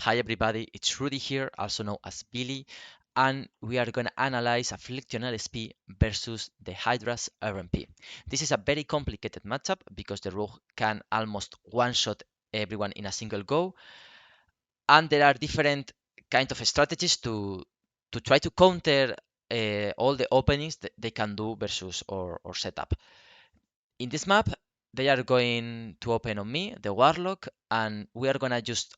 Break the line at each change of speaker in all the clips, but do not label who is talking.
Hi everybody, it's Rudy here, also known as Billy, and we are going to analyze Affliction LSP versus the Hydra's RMP. This is a very complicated matchup because the rogue can almost one-shot everyone in a single go, and there are different kind of strategies to try to counter all the openings that they can do versus or setup. In this map, they are going to open on me, the Warlock, and we are gonna just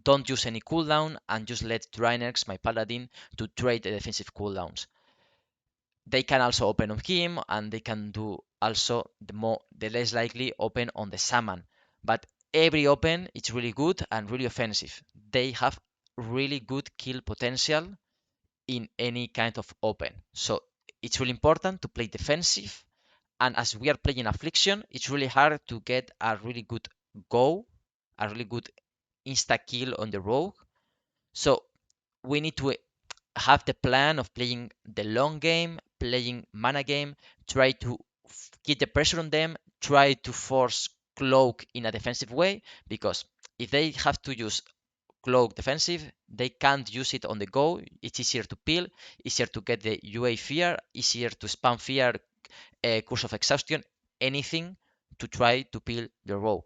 don't use any cooldown and just let Draenix, my paladin, to trade the defensive cooldowns. They can also open on him, and they can do also the less likely open on the Shaman. But every open is really good and really offensive. They have really good kill potential in any kind of open. So it's really important to play defensive. And as we are playing Affliction, it's really hard to get a really good go, a really good insta kill on the rogue. So we need to have the plan of playing the long game, playing mana game, try to keep the pressure on them, try to force cloak in a defensive way, because if they have to use cloak defensive, they can't use it on the go. It's easier to peel, easier to get the UA fear, easier to spam fear, curse of exhaustion, anything to try to peel the rogue.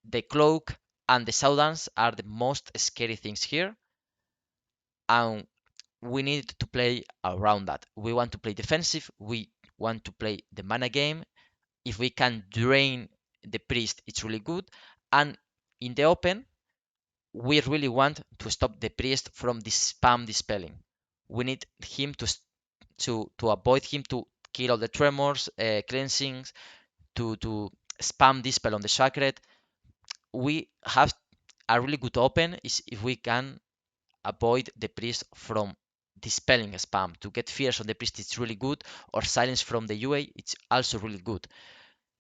The cloak and the Soudance are the most scary things here, and we need to play around that. We want to play defensive. We want to play the mana game. If we can drain the priest, it's really good. And in the open, we really want to stop the priest from this spam dispelling. We need him to avoid him to kill all the tremors, cleansings, to spam dispel on the sacred. We have a really good open is if we can avoid the priest from dispelling spam. To get fears on the priest it's really good, or silence from the UA it's also really good.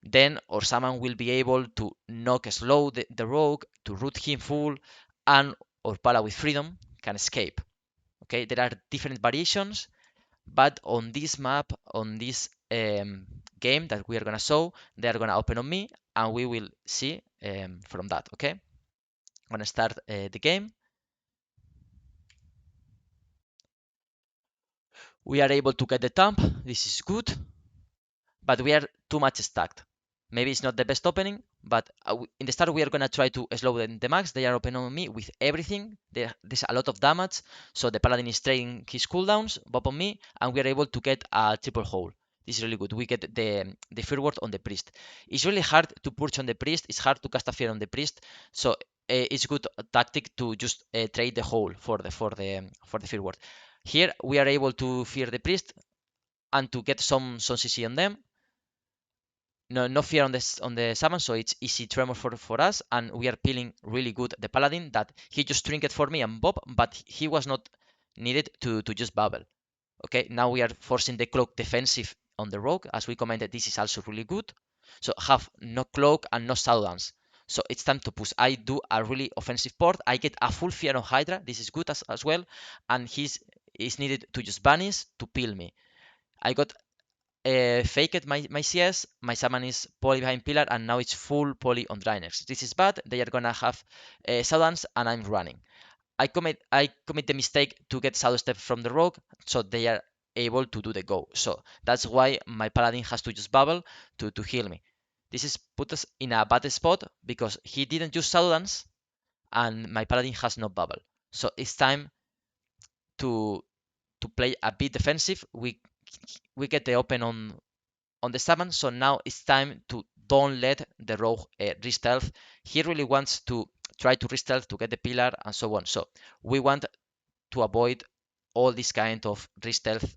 Then or someone will be able to knock slow the rogue, to root him full, and or Pala with freedom can escape. Okay, there are different variations, but on this map, on this game that we are gonna show, they are gonna open on me, and we will see from that. Okay, I'm gonna start the game. We are able to get the thump. This is good, but we are too much stacked. Maybe it's not the best opening, but in the start we are gonna try to slow them the max. They are opening on me with everything. There's a lot of damage, so the paladin is trading his cooldowns, bob on me, and we are able to get a triple hole. This is really good. We get the fear ward on the priest. It's really hard to purge on the priest. It's hard to cast a fear on the priest. So it's good tactic to just trade the hole for the fear ward. Here we are able to fear the priest and to get some CC on them. No fear on the summon, so it's easy tremor for us, and we are peeling really good the paladin that he just trinket for me and bob, but he was not needed to just bubble. Okay, now we are forcing the cloak defensive on the rogue. As we commented, this is also really good. So have no cloak and no Soudance. So it's time to push. I do a really offensive port. I get a full fear on Hydra. This is good as well. And is needed to just banish to peel me. I got faked my CS, my summon is poly behind pillar, and now it's full poly on Draenix. This is bad. They are gonna have Soudance, and I'm running. I commit the mistake to get Shadow Step from the rogue, so they are able to do the go. So that's why my paladin has to just bubble to heal me. This is put us in a bad spot because he didn't use Shadow Dance, and my paladin has no bubble. So it's time to play a bit defensive. We get the open on the summon, so now it's time to don't let the rogue re-stealth. He really wants to try to re-stealth to get the pillar and so on. So we want to avoid all this kind of re-stealth,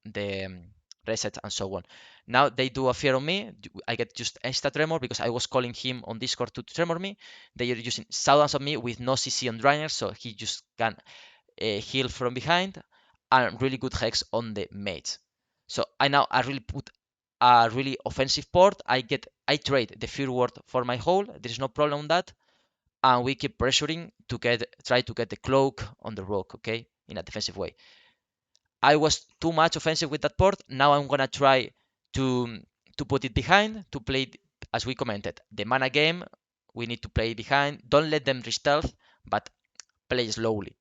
the reset and so on. Now they do a fear on me. I get just extra tremor because I was calling him on Discord to tremor me. They are using Soudance on me with no CC on Drainer, so he just can heal from behind, and really good hex on the mage. So I really put a really offensive port. I trade the fear ward for my hole. There's no problem on that, and we keep pressuring to try to get the cloak on the rogue, okay, in a defensive way. I was too much offensive with that port. Now I'm gonna try to put it behind, to play as we commented the mana game. We need to play behind. Don't let them re-stealth, but play slowly.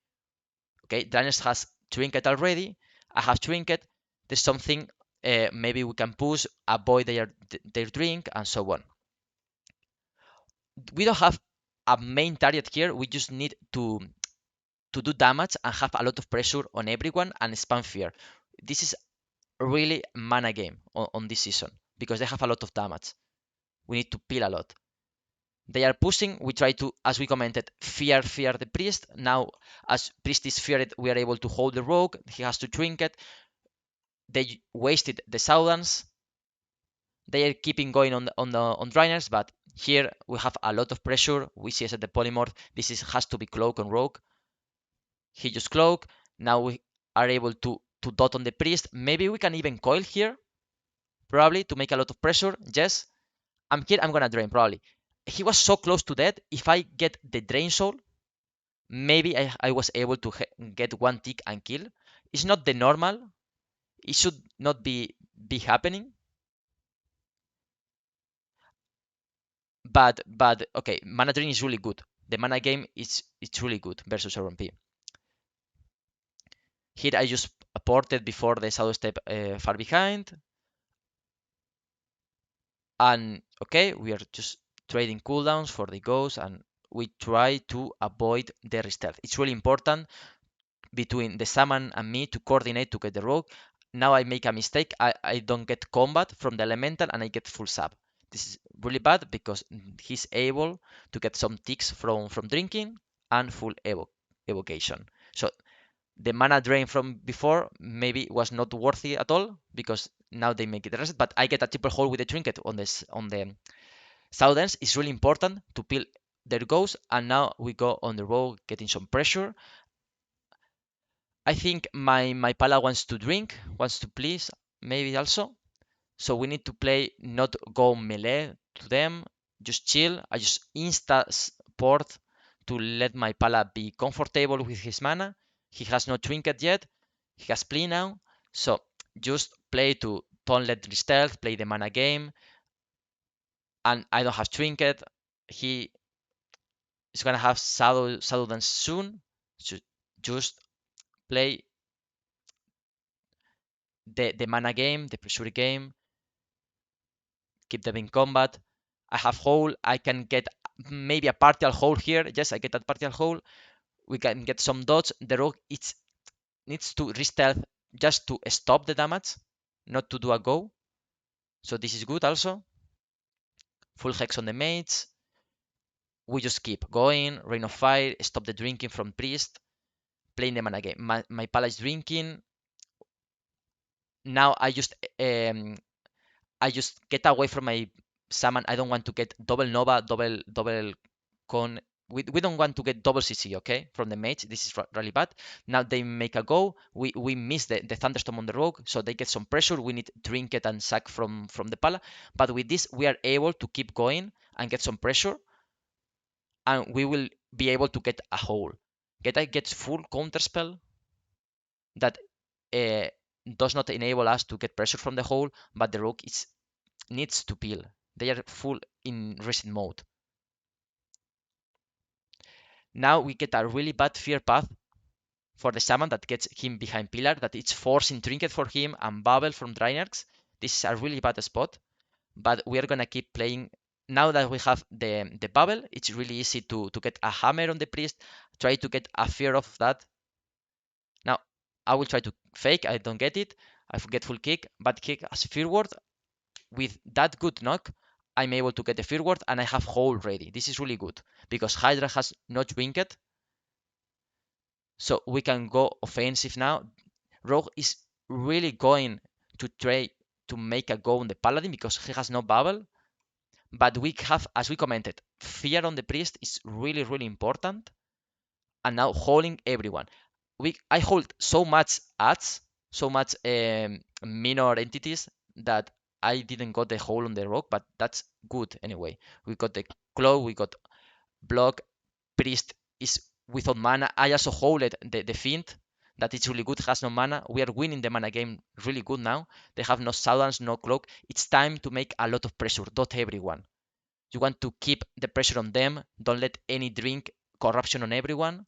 Okay, Drainers has trinket already. I have trinket. There's something, maybe we can push, avoid their drink, and so on. We don't have a main target here. We just need to do damage and have a lot of pressure on everyone and spam fear. This is really mana game on this season because they have a lot of damage. We need to peel a lot. They are pushing. We try to, as we commented, fear the priest. Now, as priest is feared, we are able to hold the rogue. He has to trinket. They wasted the Soudans. They are keeping going on Drainers, but here we have a lot of pressure. We see as at the polymorph, has to be cloak on rogue. He just cloak. Now we are able to dot on the priest. Maybe we can even coil here, probably to make a lot of pressure. Yes, I'm gonna drain probably. He was so close to death. If I get the drain soul, maybe I was able to get one tick and kill. It's not the normal. It should not be happening. But okay, mana drain is really good. The mana game it's really good versus RMP. Here I just ported before the shadow step far behind. And okay, we are just trading cooldowns for the ghost, and we try to avoid the stealth. It's really important between the shaman and me to coordinate to get the rogue. Now I make a mistake. I don't get combat from the elemental and I get full sub. This is really bad because he's able to get some ticks from drinking and full evocation. So the mana drain from before maybe was not worthy at all because now they make it reset, but I get a triple hole with the trinket on the Soudens. Is really important to peel their ghosts, and now we go on the road getting some pressure. I think my pala wants to drink, wants to please, maybe also. So we need to play, not go melee to them, just chill. I just insta port to let my pala be comfortable with his mana. He has no trinket yet. He has plea now. So just play to don't let the stealth, play the mana game. And I don't have trinket. He is gonna have shadow dance soon. So just play the mana game, the pressure game, keep them in combat. I have hole. I can get maybe a partial hole here. Yes, I get that partial hole. We can get some dots. The rogue needs to re-stealth just to stop the damage, not to do a go. So this is good also. Full hex on the mates. We just keep going. Rain of Fire. Stop the drinking from priest. Playing the mana game. My pala is drinking. Now I just get away from my summon. I don't want to get double Nova, double con. We don't want to get double CC, okay, from the mage. This is really bad. Now they make a go. We miss the Thunderstorm on the rogue, so they get some pressure. We need Trinket and Sack from the Pala. But with this, we are able to keep going and get some pressure. And we will be able to get a hole. Geta gets full counterspell that does not enable us to get pressure from the hole, but the rogue needs to peel. They are full in reset mode. Now we get a really bad fear path for the shaman that gets him behind pillar, that it's forcing trinket for him and bubble from Draenarchs. This is a really bad spot, but we are gonna keep playing. Now that we have the bubble, it's really easy to get a hammer on the priest, try to get a fear of that. Now I will try to fake, I don't get it, I get full kick, but kick as fear ward. With that good knock, I'm able to get the fear ward and I have hole ready. This is really good because Hydra has no trinket. So we can go offensive now. Rogue is really going to try to make a go on the Paladin because he has no bubble. But we have, as we commented, fear on the priest is really, really important. And now holding everyone. I hold so much ads, so much minor entities that I didn't got the hole on the rock, but that's good anyway. We got the claw, we got block, priest is without mana. I also hold the fiend, that is really good, has no mana. We are winning the mana game really good now. They have no Soudans, no cloak. It's time to make a lot of pressure, dot everyone. You want to keep the pressure on them. Don't let any drink corruption on everyone.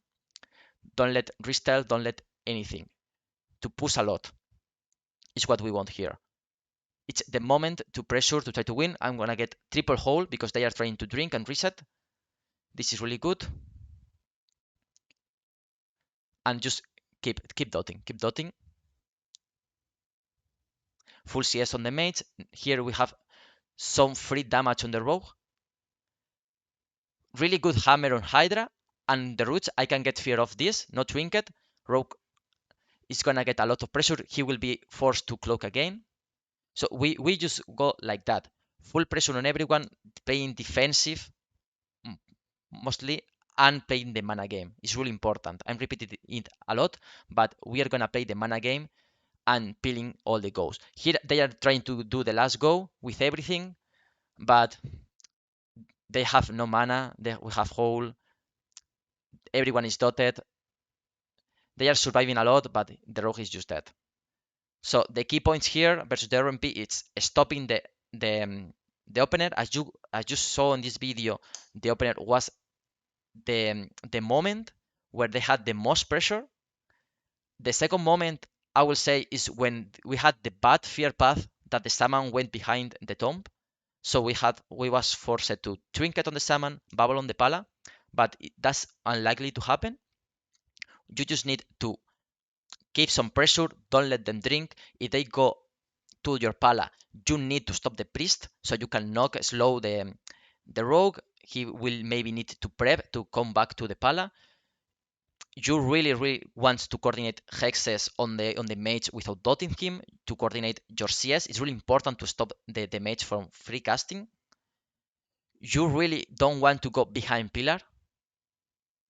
Don't let resell, don't let anything. To push a lot is what we want here. It's the moment to pressure to try to win. I'm gonna get triple hold because they are trying to drink and reset. This is really good. And just keep dotting, keep dotting. Full CS on the mates. Here we have some free damage on the rogue. Really good hammer on Hydra. And the roots, I can get fear of this, no trinket. Rogue is gonna get a lot of pressure. He will be forced to cloak again. So we just go like that. Full pressure on everyone, playing defensive mostly, and playing the mana game. It's really important. I'm repeating it a lot, but we are gonna play the mana game and peeling all the goals. Here they are trying to do the last go with everything, but they have no mana. We have hole. Everyone is dotted. They are surviving a lot, but the rogue is just dead. So the key points here versus the RMP, it's stopping the opener. As you saw in this video, the opener was the moment where they had the most pressure. The second moment, I will say, is when we had the bad fear path that the salmon went behind the tomb. So we was forced to trinket on the salmon, bubble on the pala, but that's unlikely to happen. You just need to keep some pressure, don't let them drink. If they go to your pala, you need to stop the priest so you can knock slow the rogue. He will maybe need to prep to come back to the pala. You really want to coordinate hexes on the mage without dotting him to coordinate your CS. It's really important to stop the mage from free casting. You really don't want to go behind pillar.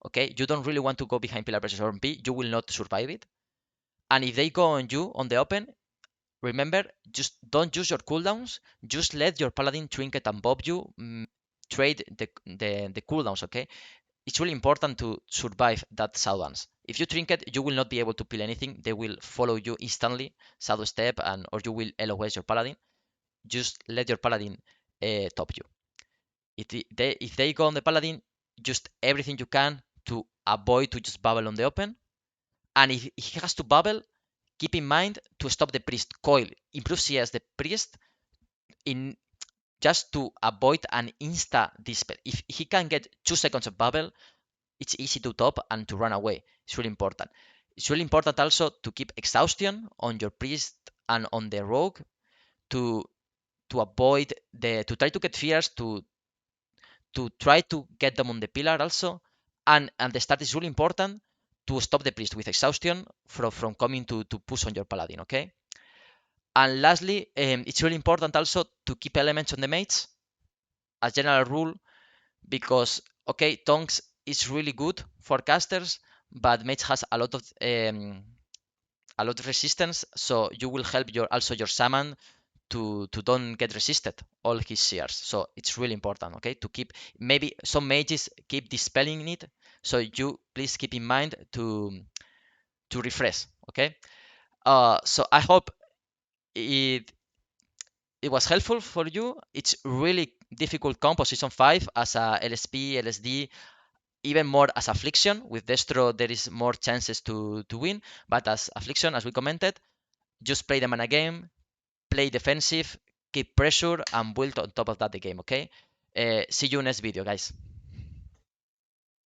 Okay, you don't really want to go behind pillar versus RMP. You will not survive it. And if they go on you on the open, remember, just don't use your cooldowns. Just let your paladin trinket and bob you. Trade the cooldowns, okay? It's really important to survive that Shadowlands. If you trinket, you will not be able to peel anything. They will follow you instantly, Shadow Step, or you will LOS your paladin. Just let your paladin top you. If they go on the paladin, just everything you can to avoid to just bubble on the open. And if he has to bubble, keep in mind to stop the priest coil. Improve CS the priest in just to avoid an insta dispel. If he can get 2 seconds of bubble, it's easy to top and to run away. It's really important. It's really important also to keep exhaustion on your priest and on the rogue to avoid to try to get fears to try to get them on the pillar also. And the start is really important to stop the priest with exhaustion from coming to push on your paladin, okay? And lastly, it's really important also to keep elements on the mates as general rule, because okay, tongues is really good for casters, but mage has a lot of resistance, so you will help your shaman to don't get resisted all his shares. So it's really important, okay, to keep, maybe some mages keep dispelling it, so you please keep in mind to refresh, okay. So I hope it was helpful for you. It's really difficult comp position 5 as a LSP, LSD, even more as Affliction. With Destro, there is more chances to win, but as Affliction, as we commented, just play the mana game, play defensive, keep pressure, and build on top of that the game, okay? See you next video, guys.